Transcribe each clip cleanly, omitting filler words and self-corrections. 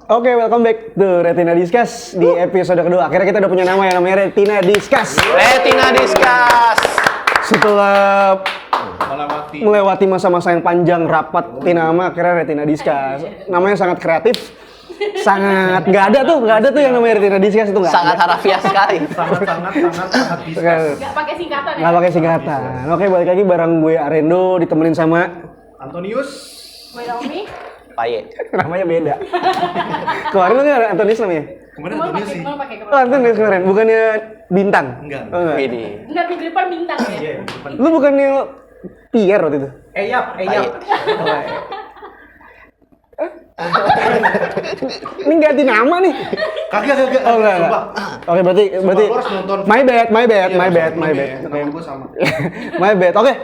Oke, welcome back to Retina Discuss di episode kedua. Akhirnya kita udah punya nama yang namanya Retina Discuss. Retina Discuss. Setelah melewati masa-masa yang panjang rapat nama, akhirnya Retina Discuss. Namanya sangat kreatif, sangat nggak ada tuh yang namanya Retina Discuss itu nggak. Sangat harafiah sekali. sangat discuss. Nggak pakai singkatan ya? Nggak pakai singkatan. Oke, balik lagi bareng gue Arendo ditemenin sama Antonius. Gue Naomi. Paye. namanya beda. Kemarin lu nggak Antonius namanya? Kemarin Kemarin Antonius sih. pakai Oh, Antonius kemarin, bukannya Bintang? Enggak. Oh, enggak. Ini. Enggak, di depan bintang ya? Iya, depan. Lu bukannya Pierre waktu itu? Eyap. Ini ganti nama nih. Kagak. Oh enggak. Sumpah. Oke, berarti Sumpah, lu harus nonton. my bad. Iya, Oke. nama gua sama. My bad. Oke.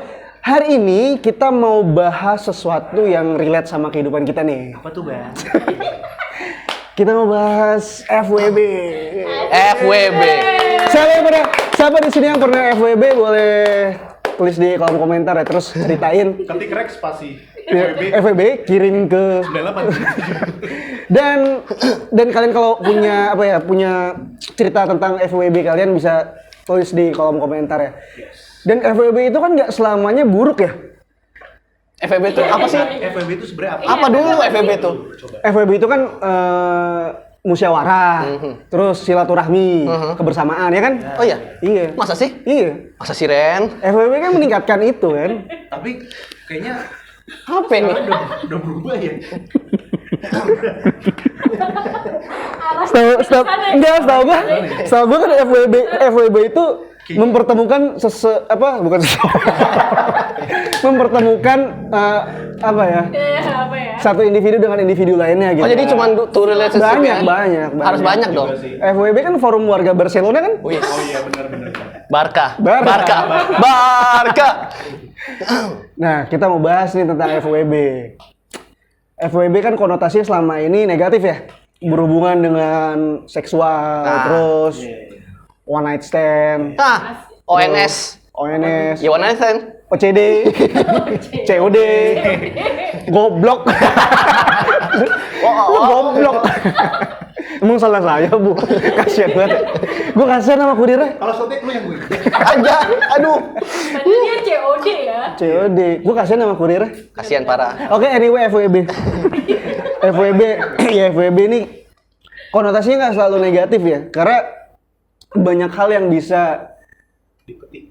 Hari ini kita mau bahas sesuatu yang relate sama kehidupan kita nih. Apa tuh, Bang? Kita mau bahas FWB. FWB. Siapa di sini yang pernah FWB boleh tulis di kolom komentar ya, terus ceritain Ketik rek spasi. FWB kirim ke 98. dan kalian kalau punya cerita tentang FWB kalian bisa tulis di kolom komentar ya. Dan FWB itu kan nggak selamanya buruk ya. FWB itu apa sih? FWB itu sebenarnya apa? Apa dulu FWB itu? Coba. FWB itu kan musyawarah, terus silaturahmi, kebersamaan ya kan? Oh iya. Iya. Masa sih? Iya. Masa sih Ren? FWB kan meningkatkan itu kan. Tapi kayaknya Apa ini? sekarang udah berubah ya. Setahu gue kan FWB itu mempertemukan mempertemukan Apa ya? satu individu dengan individu lainnya gitu. Oh jadi cuma two relationship ya? Banyak. Harus banyak dong. Juga sih. FWB kan forum warga Barcelona kan? Wih. Oh iya benar. Barca. Barca. Nah, Nah, kita mau bahas nih tentang FWB. FWB kan konotasinya selama ini negatif ya, berhubungan dengan seksual, Nah. terus one night stand, ONS. ONS, You wanna listen? OCD, COD, goblok. Lu goblok. Emang salah saya, Bu. Kasihan banget. Gue kasihan sama kurirnya. Kalau sotek lu yang gue. Aja. Aduh. Padahal dia COD ya? COD. Gue kasihan sama kurirnya. Kasihan parah. Oke, anyway FWB. FWB ini konotasinya nggak selalu negatif ya, karena banyak hal yang bisa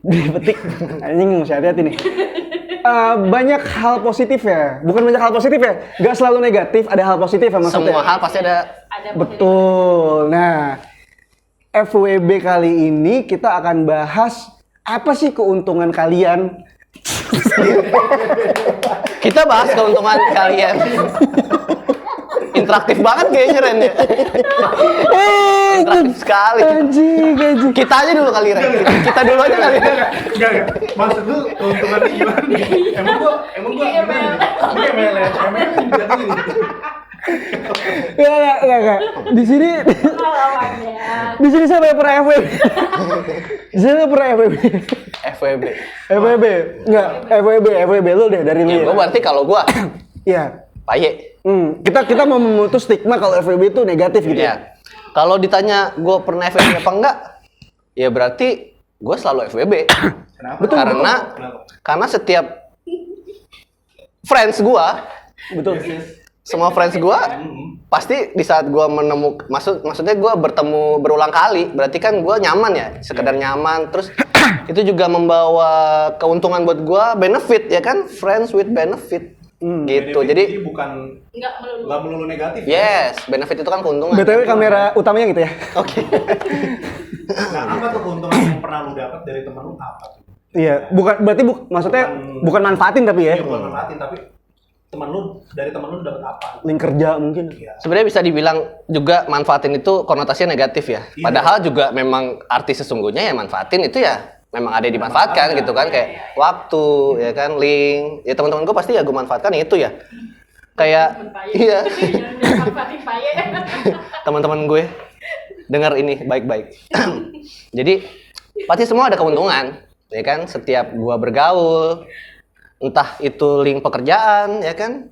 dipetik. Anjing mesti hati-hati nih. Banyak hal positif ya, bukan banyak hal positif ya, nggak selalu negatif, ada hal positif ya maksudnya. Semua hal pasti ada. Betul. Nah, FWB kali ini kita akan bahas apa sih keuntungan kalian. Kita bahas keuntungan kalian. Interaktif banget kayaknya Ren ya. Interaktif sekali. Anjing. Kita aja dulu kali Ren. Kita dulu aja kali. Enggak. Maksud lu keuntungannya gimana? Emang gua gimana? Gue ML ya. ML jatuh ini. Enggak. Di sini siapa yang pernah FWB? Siapa yang pernah FWB? FWB. FWB. Enggak, FWB lu deh dari lu. Ya, gua berarti kalau gua Iya. Paye. Kita mau memutus stigma kalau FWB itu negatif gitu. Ya. Kalau ditanya gua pernah FWB apa enggak? Ya berarti gua selalu FWB. Kenapa? Karena setiap friends gua, Betul. semua friends gua pasti di saat gua menemukan maksudnya gua bertemu berulang kali, berarti kan gua nyaman ya, sekedar nyaman, terus itu juga membawa keuntungan buat gua, benefit ya kan, friends with benefit. Gitu. Jadi bukan Nggak melulu negatif. yes, benefit itu kan keuntungan. BTW kamera utamanya gitu ya. Oke. Nah, apa tuh keuntungan yang pernah lu dapat dari teman lu apa tuh? Iya, maksudnya bukan manfaatin tapi ya. Iya, bukan manfaatin tapi dari teman lu dapat apa? Link kerja mungkin. Sebenarnya bisa dibilang juga manfaatin itu konotasinya negatif ya. Iya. Padahal juga memang arti sesungguhnya ya manfaatin itu ya memang ada yang dimanfaatkan gitu kan, kayak waktu ya kan, link. Ya teman-teman gue pasti ya gue manfaatkan itu ya. Kayak iya. Teman-teman gue dengar ini baik-baik. Jadi pasti semua ada keuntungan, ya kan? Setiap gua bergaul, entah itu link pekerjaan, ya kan?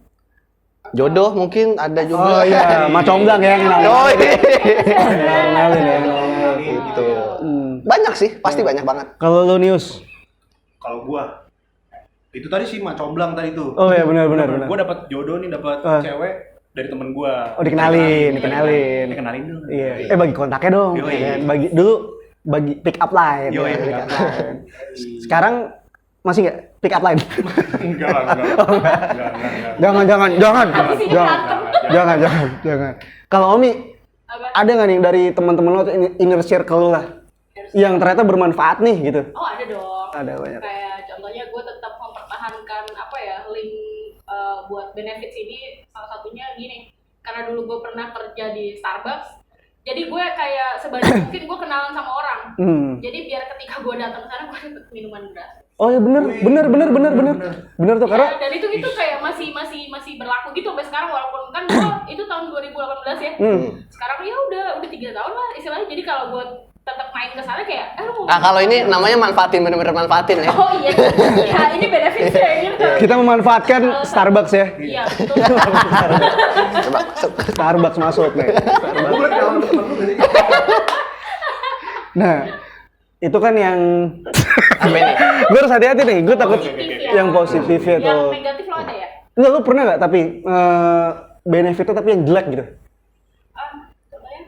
Jodoh mungkin ada Oh juga. iya, Macomblang ya kenal. Yoi. Kenalin ya. Gitu. Banyak sih, pasti banyak banget. Kalau lu News. Kalau gua itu tadi sih Macomblang tadi tuh. Oh iya benar. Gua dapat jodoh nih, dapat cewek dari temen gua. Oh dikenalin. Dikenalin dulu. Iya. Bagi kontaknya dong. Yoi. Ya kan? Bagi pick up line. Yoi, Ya, pick pick up up line. Sekarang masih nggak pick up line? Enggak lah, enggak. Jangan. Kalau Omi, Apa? ada nggak nih dari teman-teman lo inner circle lo lah yang ternyata bermanfaat nih gitu? Oh ada dong. Ada banyak. Kayak contohnya gue tetap mempertahankan apa ya link buat benefits ini, salah satunya gini, karena dulu gue pernah kerja di Starbucks, jadi gue kayak sebanyak mungkin gue kenalan sama orang. Jadi biar ketika gue datang ke sana gue dapet minuman gratis. Oh ya bener tuh karena Ya, dan itu kayak masih berlaku gitu sampai sekarang, walaupun kan gue itu tahun 2018 ya. Sekarang ya udah 3 tahun lah istilahnya. Jadi kalau gue tetap main ke sana kayak lu mau Nah, kalau ini namanya manfaatin, bener-bener manfaatin ya. oh iya. Ya ini benefitsnya gitu. kita memanfaatkan Starbucks ya. Iya, betul. Coba masuk. Starbucks masuk nih. Gua boleh kenalan temen lu gak sih? Nah, itu kan yang Apa ini? gue harus hati-hati nih, gue takut Positif ya. yang positifnya Yang tuh. negatif lo ada ya? Enggak, lu pernah nggak tapi benefitnya tapi yang jelek gitu? Contohnya?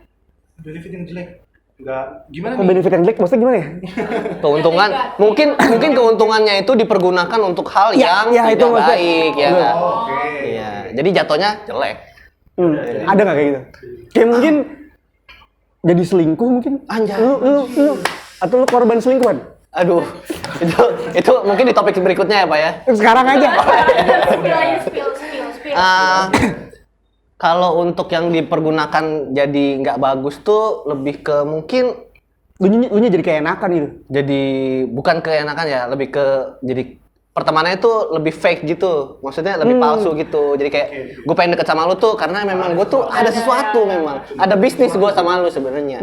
Benefit yang jelek. Enggak. Gimana Kok nih? benefit yang jelek maksudnya gimana ya? Keuntungan, mungkin keuntungannya itu dipergunakan untuk hal Ya, yang ya, itu tidak maksudnya. baik ya Betul. kan? Oh, oke. Iya, jadi jatuhnya jelek. Ada nggak kayak gitu? Kayak mungkin jadi selingkuh mungkin? Anjay. Lu atau lu korban selingkuhan? Aduh, itu mungkin di topik berikutnya ya Pak ya. Sekarang aja. Spill aja, spill. Kalau untuk yang dipergunakan jadi nggak bagus tuh lebih ke mungkin Lu nya jadi kayak enakan gitu. jadi bukan keenakan ya, lebih ke jadi pertemanannya itu lebih fake gitu, maksudnya lebih palsu gitu. Jadi kayak gue pengen deket sama lu tuh karena memang gue tuh ada sesuatu, memang ada bisnis gue sama lu sebenarnya.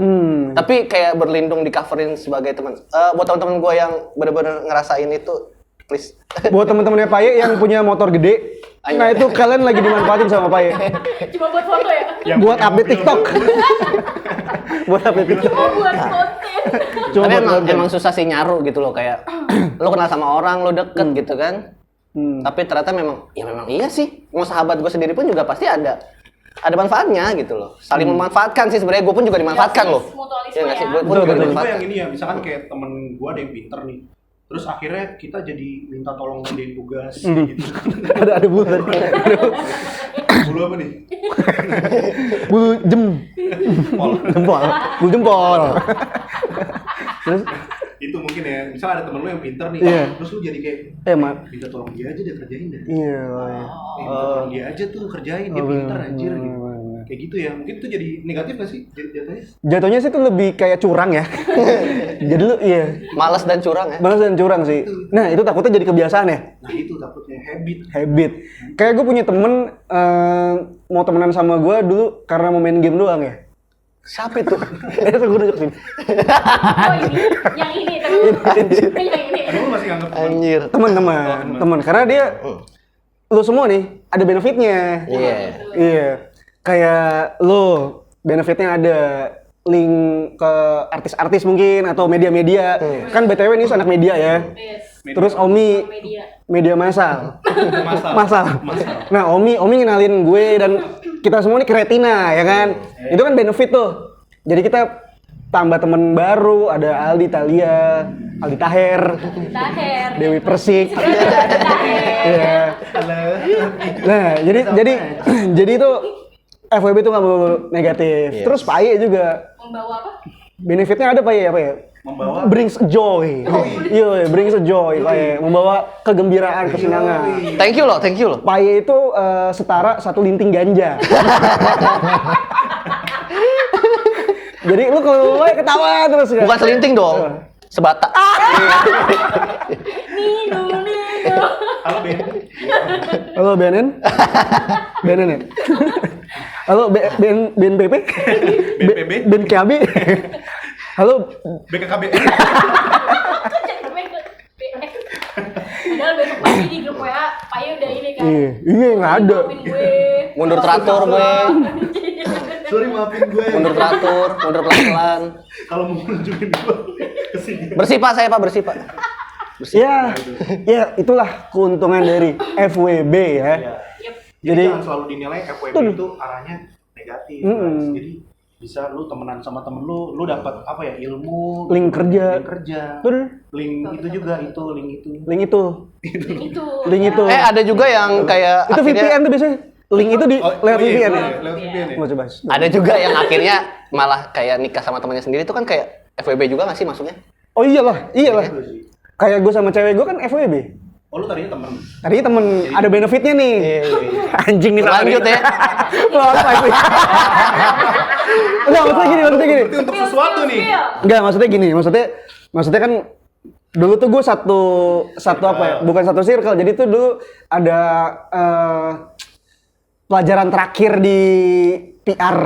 Tapi kayak berlindung di coverin sebagai teman. Buat teman-teman gue yang bener-bener ngerasain itu, please. Buat teman-temannya Paye yang punya motor gede, nah itu kalian lagi dimanfaatin sama Paye. Cuma buat foto ya? Buat update TikTok. Buat update TikTok. Cuma buat konten. Cuma Tapi buat konten. emang susah sih nyaru gitu loh, kayak lo kenal sama orang, lo deket gitu kan. Tapi ternyata memang iya sih. Mau sahabat gue sendiri pun juga pasti ada manfaatnya gitu loh. Saling memanfaatkan sih sebenarnya, gue pun juga dimanfaatkan Ya, loh. mutualisme Iya nggak sih? ya. Gue pun Betul, juga betul. Gue dimanfaatkan. yang ini ya, misalkan kayak temen gue ada yang pinter nih, terus akhirnya kita jadi minta tolong ngerjain tugas gitu. ada bulu tadi. Bulu apa nih? Bulu Pol. jempol. Bulu jempol. Terus Itu mungkin ya, misal ada temen lu yang pinter nih, Iya. terus lu jadi kayak Mak. minta tolong dia aja, dia kerjain deh. Iya. Minta tolong dia aja tuh kerjain, dia pinter anjir gitu. bener. Kayak gitu ya, mungkin itu jadi negatif gak sih jatuhnya? Jatuhnya sih tuh lebih kayak curang ya. Jadi lu Malas dan curang ya. balas dan curang sih. Nah, itu takutnya jadi kebiasaan ya. Nah itu takutnya habit. Habit. Kayak gue punya temen mau temenan sama gue dulu karena mau main game doang ya. Siapa itu? Itu gue nunjuk sini. Oh ini, yang ini terus. Yang ini. Lu masih nganggep temen? Anjir. Teman karena dia lu semua nih ada benefitnya. Iya. Iya. Kayak lu benefitnya ada link ke artis-artis mungkin atau media-media. Kan BTW ini anak media ya. Yes. Terus Omi media massal. Massal. Nah, Omi ngenalin gue dan kita semua nih ke Retina ya kan. Itu kan benefit tuh. Jadi kita tambah temen baru, ada Aldi Talia, Aldi Taher, Dewi Persik. Iya. Nah, jadi itu FWB itu nggak melulu negatif. Yes. Terus Paye juga Membawa apa? benefitnya ada Paye apa ya? Membawa Brings joy. Iya, brings joy Paye, membawa kegembiraan, kesenangan. Thank you loh. Paye itu setara 1 linting ganja. Jadi lu kalau mulai ketawa terus ya. Bukan selinting dong. Sebatak. Nino. halo Ben. Halo BNN. BNN ya? Halo BNPB. BNPB. BNKB. Halo BKKB. Padahal besok pagi di grup WA, Payu udah ini kan. Iya nggak ada. Ngomongin gue. Mundur teratur gue. Sorry maafin gue. Mundur teratur, mundur pelan-pelan. Kalau mau nunjukin gue kesini. Bersih Pak, saya Pak, bersih Pak. Ya, ya itulah keuntungan dari FWB ya. Iya. Yep. Jadi Jadi- jangan selalu dinilai FWB Betul. itu arahnya negatif. Mm-mm. Guys. Jadi bisa lu temenan sama temen lu dapat apa ya, ilmu, Link kerja. link kerja, Betul. link itu juga itu, link itu. Link itu. Itu. Link itu. Ada juga yang kayak Itu akhirnya- VPN tuh biasanya. Link itu di lewat iya, VPN ya. iya, lewat VPN ya. Mau coba. Ada juga yang akhirnya malah kayak nikah sama temannya sendiri itu kan kayak FWB juga nggak sih masuknya? Oh iyalah. Itu sih. Kayak gue sama cewek gue kan FWB. Oh lu tadinya temen. Tadinya temen ada benefitnya nih. Anjing nih salah Lanjut nih. ya. Loh, apa ini? Enggak, maksudnya gini. Berarti untuk sesuatu nih. Enggak, maksudnya kan dulu tuh gue satu apa ya? Bukan satu circle. Jadi tuh dulu ada pelajaran terakhir di PR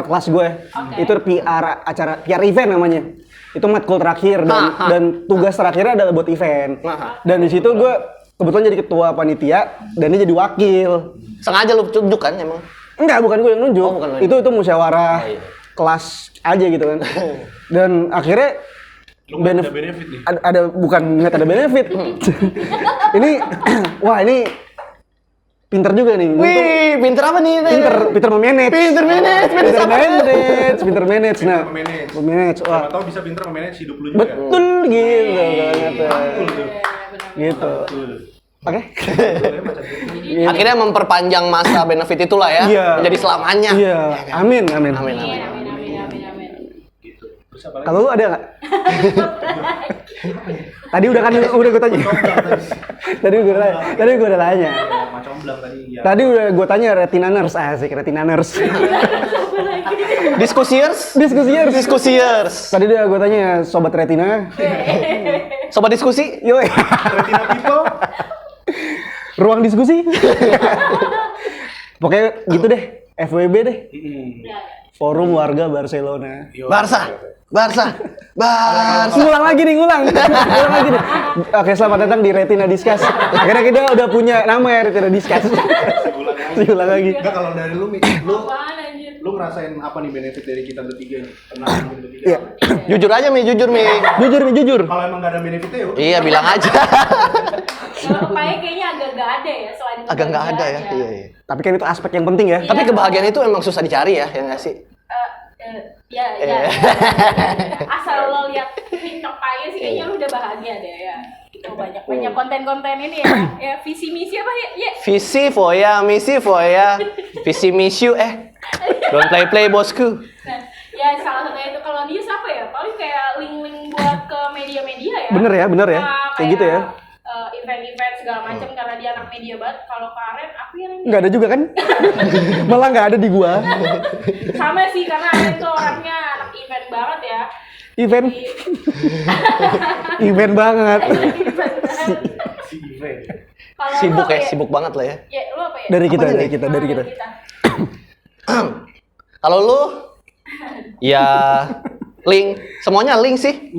kelas gue. Oke. Itu PR event namanya. Itu matkul terakhir dan tugas terakhirnya adalah buat event. Dan di situ gue kebetulan jadi ketua panitia dan dia jadi wakil. Sengaja lu tunjuk kan emang. Enggak, bukan gue yang nunjuk. Oh, bukan lo yang Itu musyawarah Oh, iya. kelas aja gitu kan. Dan akhirnya Lu nggak ada benefit nih. ada bukan nggak ada benefit. Ini wah ini pinter juga nih. Untung Wih, pinter apa nih? pinter memanage. Pinter manage, Pinter manage. Nah, Memanage. memanage. Siapa Wah, tahu bisa pinter memanage hidup lu juga. betul gitu ternyata. Betul tuh. Gitu. Betul. Oke. Betul ya, Mas Adi. Akhirnya memperpanjang masa benefit itulah ya. Iya. Menjadi selamanya. Iya, amin. Amin, Amin, amin. amin. Gitu. Terus apa lagi? Kalau lu ada nggak? Tadi udah gue tanya. Tadi gue udah tanya. Macam belang tadi ya. Tadi udah gue tanya retina nurse, asik retina nurse. Diskusiers. Diskusiers. Tadi udah gue tanya sobat retina. Sobat diskusi. Yoi. Retina people. Ruang diskusi. Pokoknya gitu deh, FWB deh. Forum Warga Barcelona. Barca. Ngulang lagi nih. Oke, selamat datang di Retina Discuss. Akhirnya kita udah punya nama ya, Retina Discuss. Diulang lagi. Enggak, kalau dari lu, Mi, Apaan anjir? lu ngerasain apa nih benefit dari kita bertiga nih? Pernah ngalamin bertiga? Iya. Jujur aja Mi, jujur Mi. Jujur. Kalau emang gak ada benefitnya ya udah. Iya, bilang aja. Kalau kepaya kayaknya agak nggak ada ya selain Agak nggak ada ya. kebahagiaan. Iya, iya. Tapi kan itu aspek yang penting ya. Tapi kebahagiaan itu emang susah dicari ya nggak sih? Ya. Asal lo lihat link kepaya sih kayaknya lu udah bahagia deh ya. Itu banyak konten-konten ini ya. Ya visi misi apa ya? Ya. Visi foya, misi foya, visi misiu don't play bosku. Nah, ya salah satunya itu kalau dia apa ya? Paling kayak link-link buat ke media-media ya. Bener ya. Nah, Kayak gitu ya. Event-event segala macam karena dia anak media banget. Kalau Karen aku yang Nggak ada juga kan? Malah nggak ada di gua. sama sih karena Karen tuh orangnya anak event banget ya. Event Di- event banget. event banget. Si event. Kalau lu Sibuk apa ya, sibuk banget lah ya. Ya, lu apa ya? Dari kita. Apanya nih? Kalau lu ya link, semuanya link sih.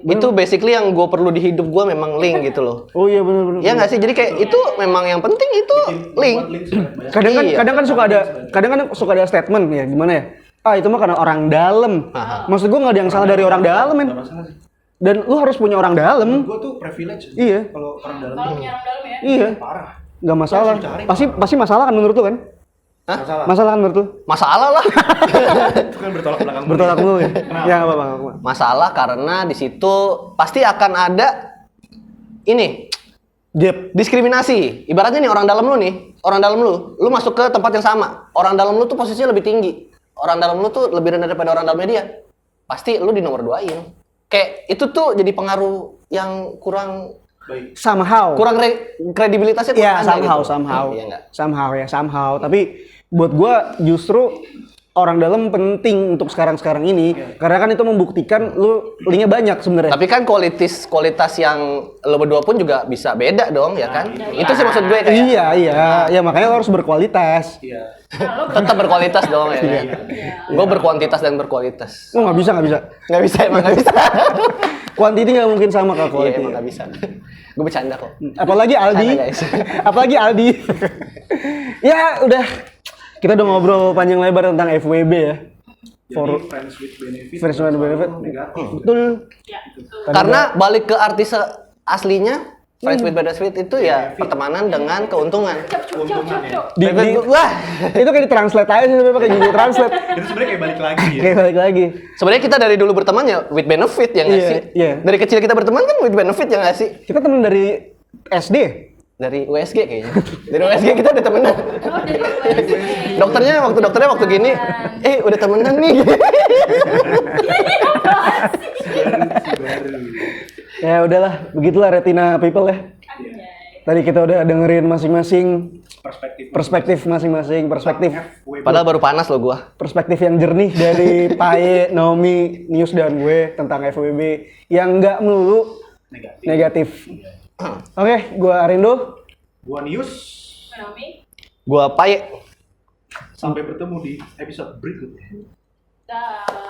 Itu basically yang gue perlu di hidup gue memang link gitu loh. Oh iya bener. Ya nggak sih, jadi kayak itu memang yang penting itu link. Buat link sebanyak-banyak. Kadang kan suka ada statement ya gimana ya? Ah itu mah karena orang dalam. Maksud gua nggak ada yang salah dari orang dalam men. Nggak masalah sih. Dan lu harus punya orang dalam. Gue tuh privilege. Iya. Kalau orang dalam Kalau tuh punya orang dalam ya. Iya. parah. Nggak masalah. Pasti masalah kan menurut lu kan? Masalah. Masalah kan menurut lu? Masalah lah. Itu kan bertolak belakang. Bertolak mulu ya. Ya nggak apa-apa. Masalah karena di situ pasti akan ada ini Gap. diskriminasi. Ibaratnya nih orang dalam lu nih, orang dalam lu masuk ke tempat yang sama. Orang dalam lu tuh posisinya lebih tinggi. Orang dalam lu tuh lebih rendah daripada orang dalam media. Pasti lu di nomor 2-in. Kayak itu tuh jadi pengaruh yang kurang Baik. Somehow. kredibilitasnya kurang Iya, ada gitu. somehow. Iya nggak? Somehow. Tapi buat gua justru orang dalam penting untuk sekarang ini karena kan itu membuktikan lu linknya banyak sebenarnya. Tapi kan kualitas yang lo berdua pun juga bisa beda dong, ya kan? Itu sih maksud gue kayak Iya, ya makanya lo harus berkualitas. Iya. tetap berkualitas dong ya. Iya. Gue berkuantitas dan berkualitas. Oh nggak bisa. Nggak bisa emang nggak bisa. Quantity nggak mungkin sama kalau Iya quality. emang nggak bisa. Gue bercanda kok. Apalagi Aldi. Sana, guys. Apalagi Aldi. Ya udah Kita udah ngobrol panjang lebar tentang FWB ya. Jadi friends with benefit. Friends with benefit. Negatif. Betul. Ya, betul. Karena balik ke arti aslinya, friends with benefit itu ya pertemanan dengan keuntungan. Cuk. Wah, Itu kayak ditranslate aja sih sebenarnya pakai Google Translate. Itu sebenarnya kayak balik lagi ya. Kayak balik lagi. sebenarnya kita dari dulu berteman ya with benefit ya nggak Iya, sih? iya. Dari kecil kita berteman kan with benefit ya nggak sih? Kita temen dari SD. Dari USG kayaknya. Dari USG kita udah temenan. Oh, dari USG. dokternya waktu gini, udah temenan nih. Baru. Ya udahlah, begitulah retina people ya. Anjay. Tadi kita udah dengerin masing-masing Perspektif masing-masing, perspektif FWB. Padahal baru panas loh gua. perspektif yang jernih dari Pae, Naomi, News dan gue tentang FWB yang nggak melulu negatif. Oke, gua Arindo. Gua Nius. Naomi. Gua Paye. Sampai bertemu di episode berikutnya. Dah.